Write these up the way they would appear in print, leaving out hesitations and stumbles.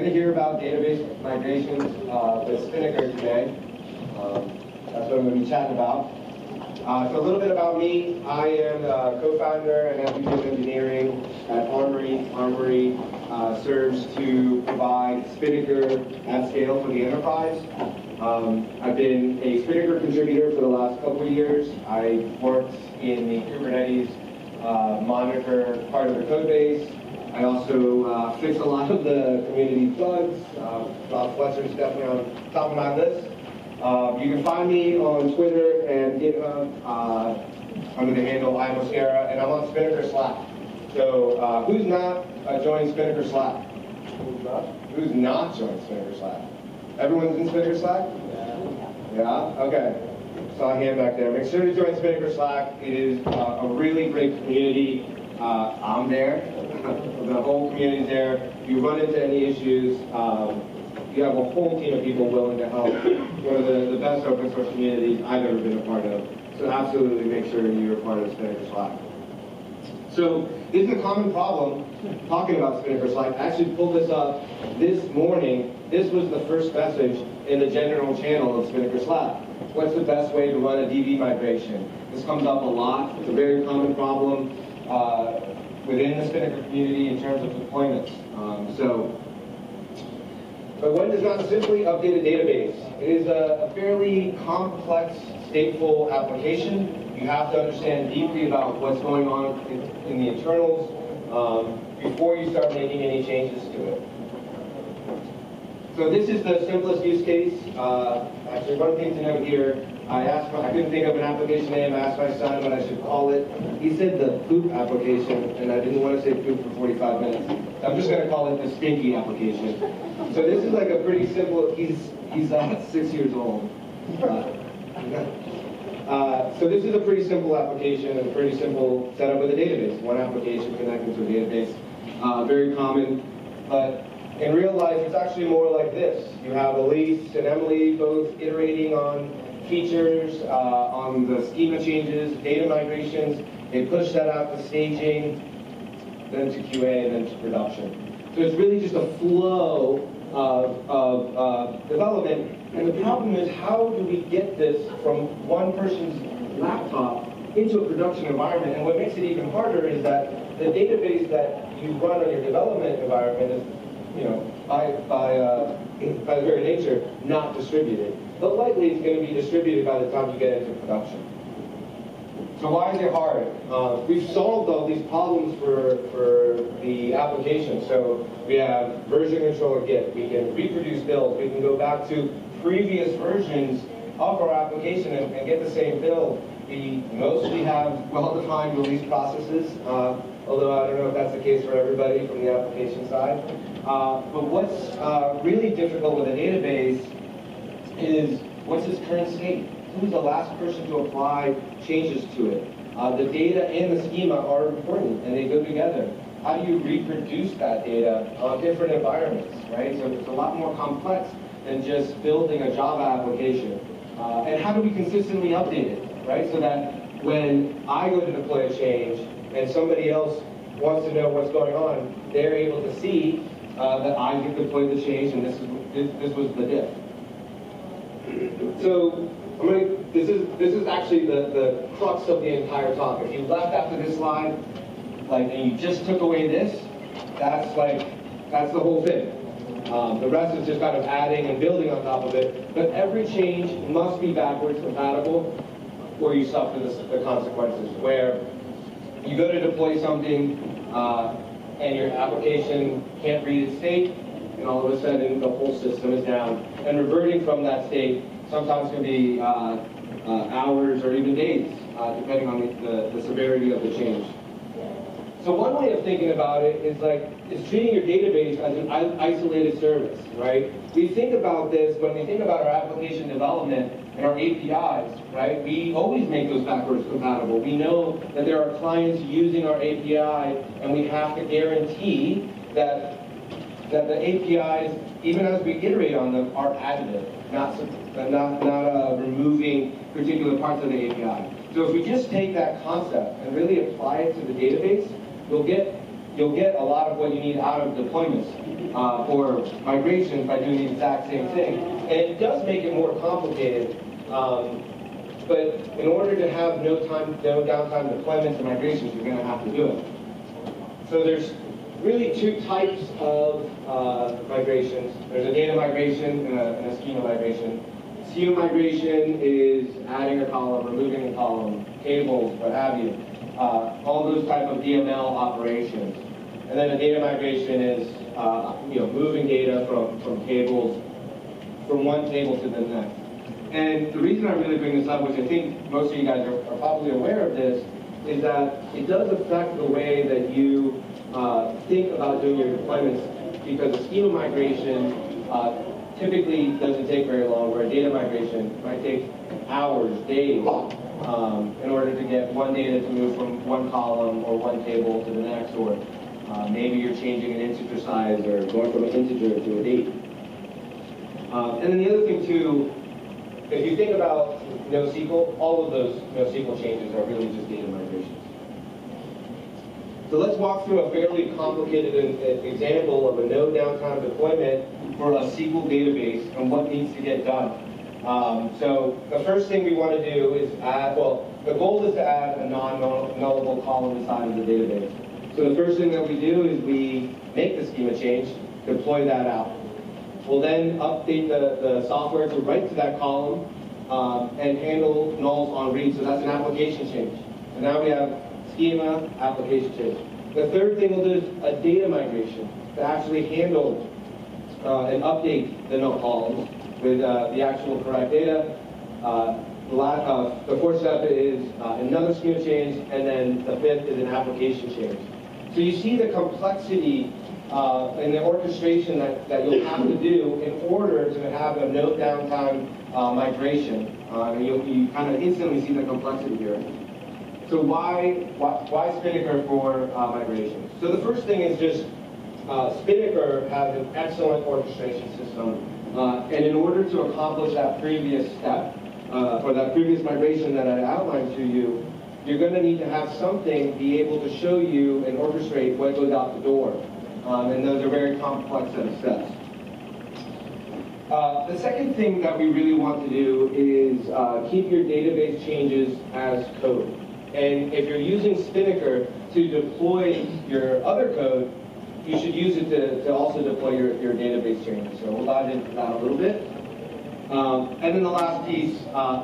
going to hear about database migrations with Spinnaker today. That's what I'm going to be chatting about. So a little bit about me. I am a co-founder and SVP of engineering at Armory. Armory serves to provide Spinnaker at scale for the enterprise. I've been a Spinnaker contributor for the last couple of years. I worked in the Kubernetes monitor part of the code base. I also fix a lot of the community bugs. Bob Fletcher is definitely on top of my list. You can find me on Twitter and GitHub under the handle Mosquera, and I'm on Spinnaker Slack. So who's not joined Spinnaker Slack? Who's not joined Spinnaker Slack? Everyone's in Spinnaker Slack? Yeah? Okay. Saw a hand back there. Make sure to join Spinnaker Slack. It is a really great community. I'm there. The whole community's there. If you run into any issues, you have a whole team of people willing to help. One of the best open source communities I've ever been a part of. So absolutely make sure you're part of Spinnaker Slack. So this is a common problem talking about Spinnaker Slack. I actually pulled this up this morning. This was the first message in the general channel of Spinnaker Slack. What's the best way to run a DB migration? This comes up a lot. It's a very common problem within the Spinnaker community in terms of deployments. But one does not simply update a database. It is a fairly complex, stateful application. You have to understand deeply about what's going on in the internals before you start making any changes to it. So this is the simplest use case. Actually, one thing to note here, I couldn't think of an application name. I asked my son what I should call it. He said the poop application, and I didn't want to say poop for 45 minutes. I'm just going to call it the stinky application. So this is like a pretty simple, he's 6 years old. So this is a pretty simple application and a pretty simple setup with a database. One application connecting to a database. Very common, but in real life it's actually more like this. You have Elise and Emily both iterating on features, on the schema changes, data migrations. They push that out to staging, then to QA, and then to production. So it's really just a flow of development. And the problem is, how do we get this from one person's laptop into a production environment? And what makes it even harder is that the database that you run on your development environment is, by the very nature, not distributed. But likely it's going to be distributed by the time you get into production. So why is it hard? We've solved all these problems for the application. So we have version control of Git. We can reproduce builds. We can go back to previous versions of our application and get the same build. We mostly have well-defined release processes, although I don't know if that's the case for everybody from the application side. But what's really difficult with a database is what's its current state? Who's the last person to apply changes to it? The data and the schema are important, and they go together. How do you reproduce that data on different environments, right? So it's a lot more complex than just building a Java application. And how do we consistently update it, right? So that when I go to deploy a change and somebody else wants to know what's going on, they're able to see that I deployed the change and this was the diff. So this is actually the crux of the entire talk. If you left after this slide, and you just took away this, that's the whole thing. The rest is just kind of adding and building on top of it. But every change must be backwards compatible, or you suffer the consequences. Where you go to deploy something, and your application can't read its state, and all of a sudden the whole system is down. And reverting from that state sometimes can be hours or even days, depending on the severity of the change. So one way of thinking about it is treating your database as an isolated service, right? We think about this when we think about our application development and our APIs, right? We always make those backwards compatible. We know that there are clients using our API, and we have to guarantee that the APIs, even as we iterate on them, are additive, not removing particular parts of the API. So if we just take that concept and really apply it to the database, you'll get you'll get a lot of what you need out of deployments or migrations by doing the exact same thing. And it does make it more complicated, but in order to have no downtime deployments and migrations, you're going to have to do it. So there's really two types of migrations. There's a data migration and a schema migration. Schema migration is adding a column, removing a column, tables, what have you. All those type of DML operations. And then a data migration is moving data from tables, from one table to the next. And the reason I really bring this up, which I think most of you guys are probably aware of this, is that it does affect the way that you think about doing your deployments, because a schema migration typically doesn't take very long, where a data migration might take hours, days, in order to get one data to move from one column or one table to the next, or maybe you're changing an integer size or going from an integer to a date. And then the other thing too, if you think about NoSQL, all of those NoSQL changes are really just data migrations. So let's walk through a fairly complicated example of a no downtime deployment for a SQL database and what needs to get done. So the first thing we want to do is add, well, the goal is to add a non-nullable column inside of the database. So the first thing that we do is we make the schema change, deploy that out. We'll then update the software to write to that column and handle nulls on read. So that's an application change. And now we have schema, application change. The third thing we'll do is a data migration to actually handle and update the null columns with the actual correct data. The fourth step is another schema change, and then the fifth is an application change. So you see the complexity and the orchestration that you'll have to do in order to have a no downtime migration. And you kind of instantly see the complexity here. So why Spinnaker for migration? So the first thing is just Spinnaker has an excellent orchestration system. And in order to accomplish that previous step, or that previous migration that I outlined to you, you're going to need to have something be able to show you and orchestrate what goes out the door. And those are very complex set of steps. The second thing that we really want to do is keep your database changes as code. And if you're using Spinnaker to deploy your other code, you should use it to also deploy your database changes. So we'll dive into that a little bit. And then the last piece,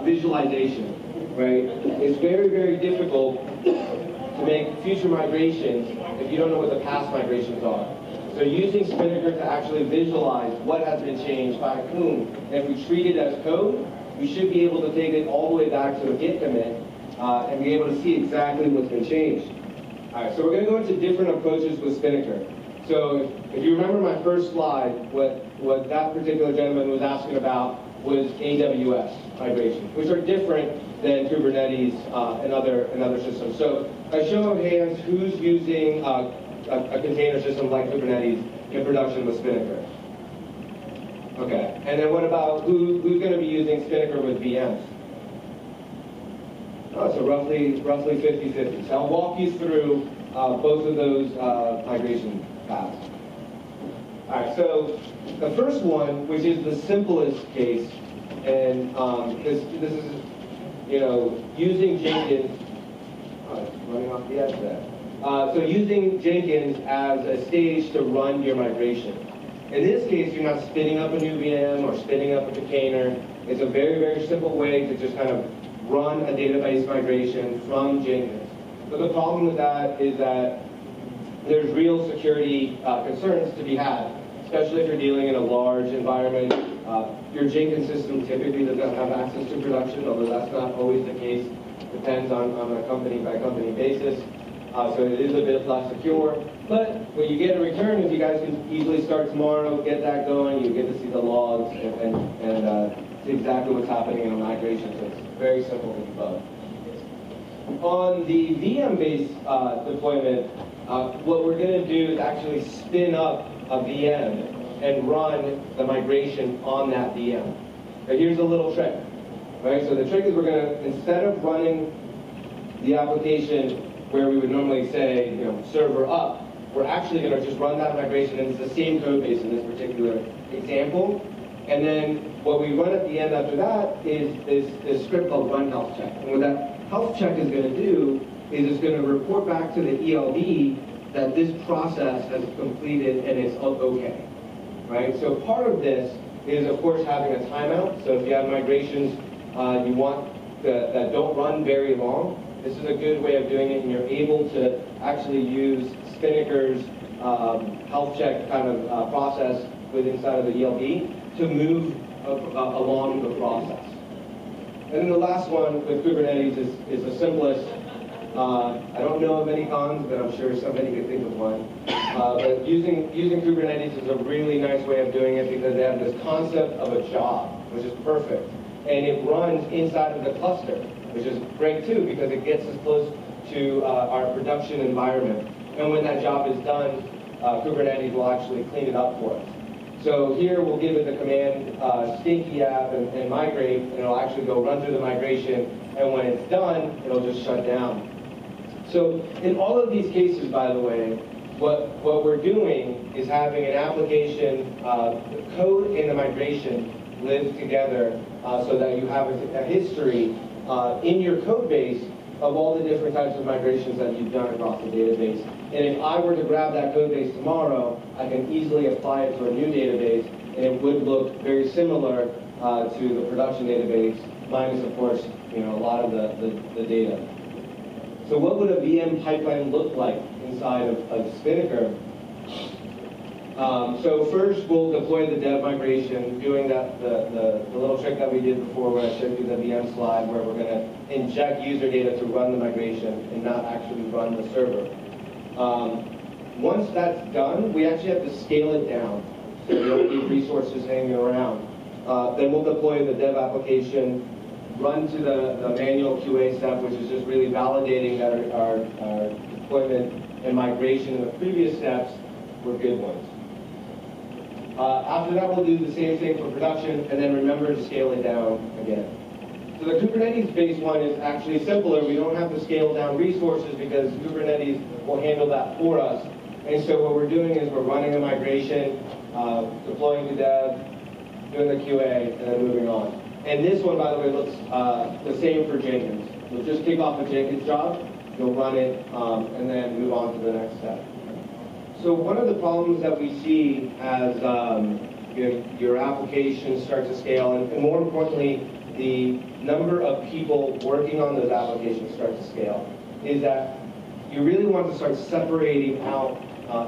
visualization, right? It's very, very difficult to make future migrations if you don't know what the past migrations are. So using Spinnaker to actually visualize what has been changed by whom, and if we treat it as code, we should be able to take it all the way back to a Git commit and be able to see exactly what's been changed. All right, so we're going to go into different approaches with Spinnaker. So if you remember my first slide, what that particular gentleman was asking about was AWS migrations, which are different than Kubernetes and other systems. So by show of hands, who's using a container system like Kubernetes in production with Spinnaker? Okay, and then what about who's going to be using Spinnaker with VMs? Oh, so roughly 50-50. So I'll walk you through both of those migration paths. All right, so the first one, which is the simplest case, and this is, using Jenkins, running off the edge there. So using Jenkins as a stage to run your migration. In this case, you're not spinning up a new VM or spinning up a container. It's a very, very simple way to just kind of run a database migration from Jenkins. But the problem with that is that there's real security concerns to be had, especially if you're dealing in a large environment. Your Jenkins system typically doesn't have access to production, although that's not always the case. Depends on a company-by-company basis. So it is a bit less secure. But what you get in return is you guys can easily start tomorrow, get that going, you get to see the logs and see exactly what's happening in a migration. So it's very simple to debug. On the VM-based deployment, what we're going to do is actually spin up a VM and run the migration on that VM. Now here's a little trick. Right? So the trick is we're going to, instead of running the application where we would normally say, server up, we're actually going to just run that migration, and it's the same code base in this particular example. And then what we run at the end after that is this script called run health check. And what that health check is going to do is it's going to report back to the ELB that this process has completed and it's okay, right? So part of this is, of course, having a timeout. So if you have migrations you want that don't run very long, this is a good way of doing it, and you're able to actually use Spinnaker's health check kind of process inside of the ELB to move along the process. And then the last one with Kubernetes is the simplest. I don't know of any cons, but I'm sure somebody could think of one. But using Kubernetes is a really nice way of doing it because they have this concept of a job, which is perfect. And it runs inside of the cluster, which is great too because it gets us close to our production environment. And when that job is done, Kubernetes will actually clean it up for us. So here we'll give it the command stinky app and migrate, and it'll actually go run through the migration, and when it's done, it'll just shut down. So in all of these cases, by the way, what we're doing is having an application, the code and the migration live together so that you have a history in your code base of all the different types of migrations that you've done across the database. And if I were to grab that code base tomorrow, I can easily apply it to a new database, and it would look very similar to the production database, minus, of course, a lot of the data. So what would a VM pipeline look like inside of Spinnaker? So first, we'll deploy the dev migration, doing the little trick that we did before where I showed you the VM slide, where we're going to inject user data to run the migration and not actually run the server. Once that's done, we actually have to scale it down, so we don't need resources hanging around. Then we'll deploy the dev application, run to the manual QA step, which is just really validating that our deployment and migration in the previous steps were good ones. After that, we'll do the same thing for production, and then remember to scale it down again. So the Kubernetes-based one is actually simpler. We don't have to scale down resources because Kubernetes will handle that for us. And so what we're doing is we're running a migration, deploying to dev, doing the QA, and then moving on. And this one, by the way, looks the same for Jenkins. You'll just kick off a Jenkins job, you'll run it, and then move on to the next step. So one of the problems that we see as your applications start to scale, and more importantly, the number of people working on those applications start to scale, is that you really want to start separating out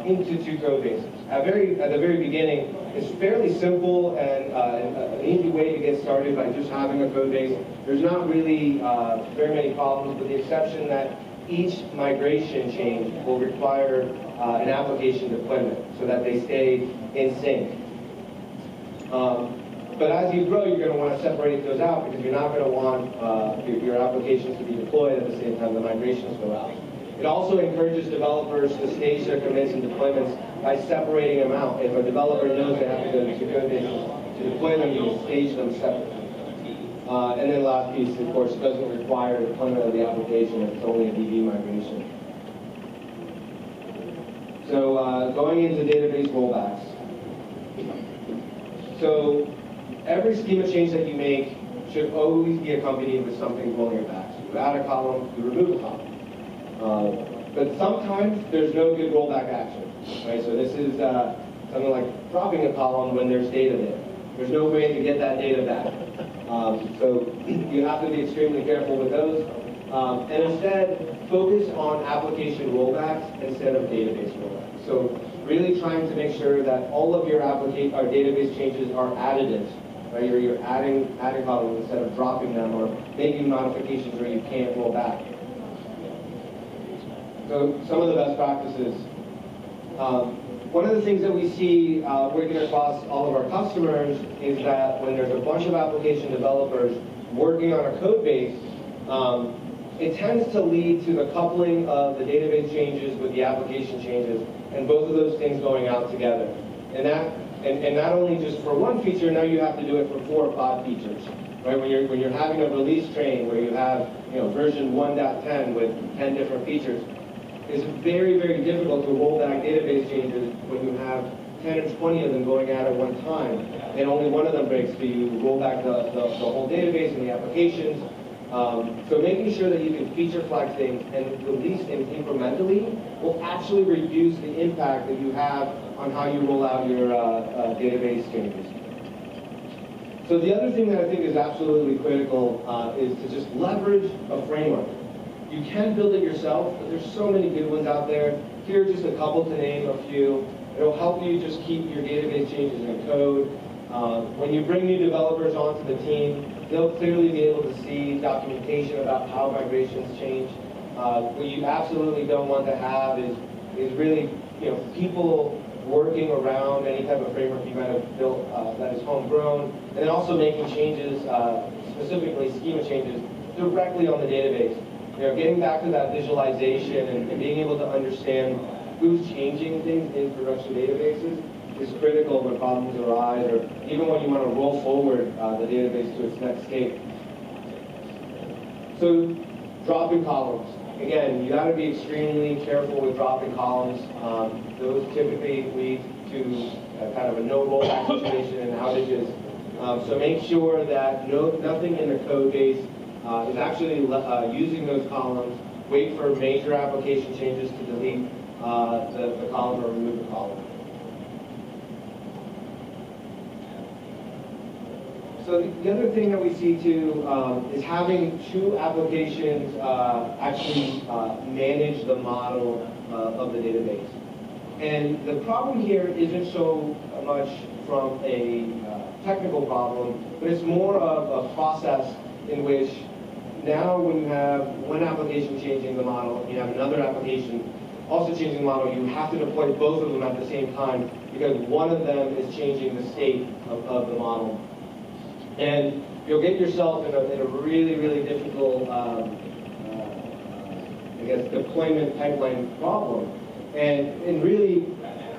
into two code bases. At the very beginning, it's fairly simple and an easy way to get started by just having a code base. There's not really very many problems, with the exception that each migration change will require an application deployment so that they stay in sync. But as you grow, you're going to want to separate those out because you're not going to want your applications to be deployed at the same time the migrations go out. It also encourages developers to stage their commits and deployments by separating them out. If a developer knows they have to go to two code bases to deploy them, you can stage them separately. And then last piece, of course, doesn't require deployment of the application if it's only a DB migration. So going into database rollbacks. So every schema change that you make should always be accompanied with something rolling it back. So you add a column, you remove a column. But sometimes there's no good rollback action. Right? So this is something like dropping a column when there's data there. There's no way to get that data back. So you have to be extremely careful with those. And instead, focus on application rollbacks instead of database rollbacks. So really trying to make sure that all of your database changes are additive. Right? You're adding columns instead of dropping them or making modifications where you can't roll back. So some of the best practices. One of the things that we see working across all of our customers is that when there's a bunch of application developers working on a code base, it tends to lead to the coupling of the database changes with the application changes, and both of those things going out together. And not only just for one feature, now you have to do it for 4 or 5 features. Right? When you're having a release train where you have version 1.10 with 10 different features, it's very, very difficult to roll back database changes when you have 10 or 20 of them going at one time, and only one of them breaks, so you roll back the whole database and the applications. So making sure that you can feature flag things and release things incrementally will actually reduce the impact that you have on how you roll out your database changes. So the other thing that I think is absolutely critical is to just leverage a framework. You can build it yourself, but there's so many good ones out there. Here are just a couple to name a few. It'll help you just keep your database changes in code. When you bring new developers onto the team, they'll clearly be able to see documentation about how migrations change. What you absolutely don't want to have is really, people working around any type of framework you might have built that is homegrown, and then also making changes, specifically schema changes, directly on the database. Getting back to that visualization and being able to understand who's changing things in production databases is critical when problems arise, or even when you want to roll forward the database to its next state. So, dropping columns. Again, you got to be extremely careful with dropping columns. Those typically lead to kind of a no rollback situation and outages. So make sure that nothing in the code base is actually using those columns. Wait for major application changes to delete the column or remove the column. So the other thing that we see too is having two applications actually manage the model of the database. And the problem here isn't so much from a technical problem, but it's more of a process in which now when you have one application changing the model, you have another application also changing the model, you have to deploy both of them at the same time because one of them is changing the state of the model. And you'll get yourself in a really, really difficult, deployment pipeline problem. And really,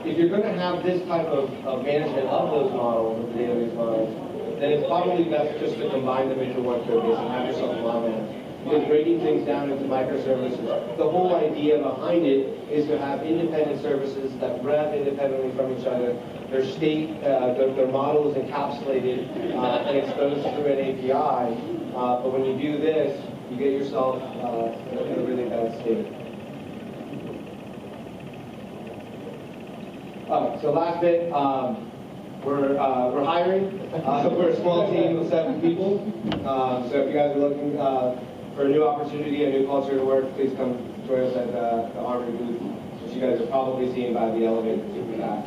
if you're going to have this type of management of those models, of the database models, then it's probably best just to combine them into one code base and have yourself a model manage. Because breaking things down into microservices, the whole idea behind it is to have independent services that rev independently from each other. Their state, their model is encapsulated and exposed through an API. But when you do this, you get yourself in a really bad state. So last bit, we're hiring. We're a small team of 7 people. So if you guys are looking for a new opportunity, a new culture to work, please come join us at the Harvard booth, which you guys are probably seeing by the elevator to the back.